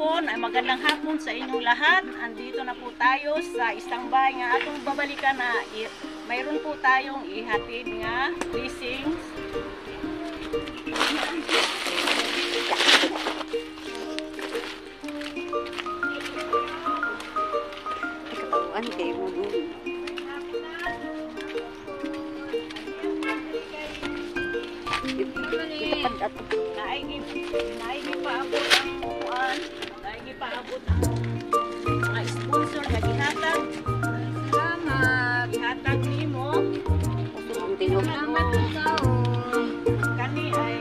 hapon, ay magandang hapon sa inyong lahat. Andito na po tayo sa isang bahay nga atong babalikan na mayroon po tayong ihatid nga blessings. Katawan kayo mo dun. Naigi paabot ang mga sponsor na gihatag. Salamat. Gihatag nimo. Ang tinuod mo. Kani ay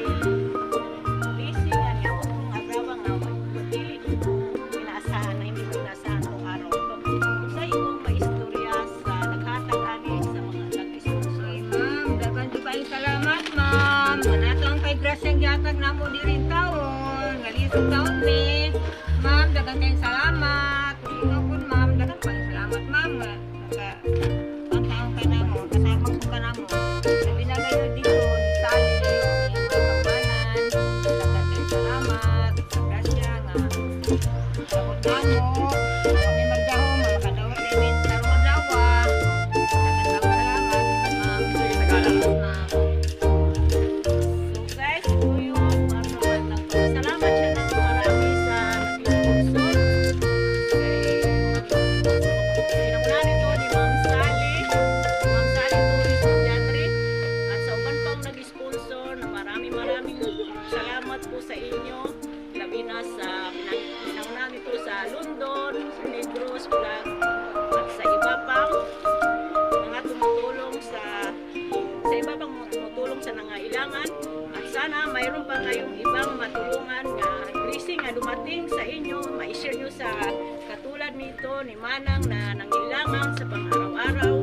blessing nga niabot kong agrawa nga dili ko inaasahan na hindi ko inaasahan kung araw to. Sa imong maistorya sa naghatag ani sa mga nag-sponsor. Ma'am, dagan di pa salamat, ma'am. Manatong kay Gracia ang gihatag namo diri taon. Galisog taon mi. Ma'am, dagan kayong salamat. Ikaw po, ma'am, dagan pa salamat, ma'am. Nagkataon ka na mo, kasama ko ka na mo. Sabi na kayo dito, sali, yung mga pagbanan. Dagan kayong salamat. Gracia nga. Sabot na mo. Kami magdahom, makadawat rin. Tarong adlawa. Dagan salamat, ma'am. Salamat, ma'am. So guys, ito yung salamat siya ng marami sa nag-sponsor. Pinangunahan ito ni Ma'am Sally. Ma'am Sally Turis Janry. At sa uban pang nag-sponsor na maraming salamat po sa inyo. Labi na sa pinangunahan ito sa London, sa Negros Vlog, at sa iba pang mga tumutulong sa iba pang tumutulong sa nangailangan. At sana mayroon pa kayong ibang matulungan nga blessing nga dumating sa inyo, ma-share nyo sa katulad nito ni Manang na nangailangan sa pang-araw-araw.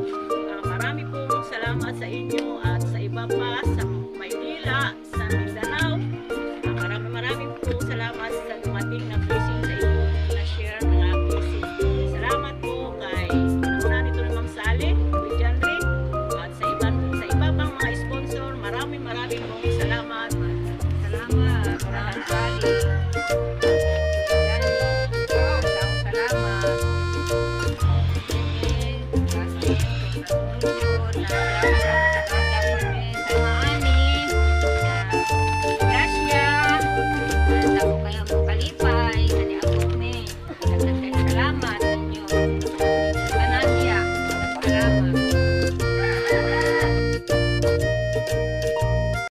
Marami pong salamat sa inyo at sa iba pa sa Maynila, sa Mindanao. Maraming pong salamat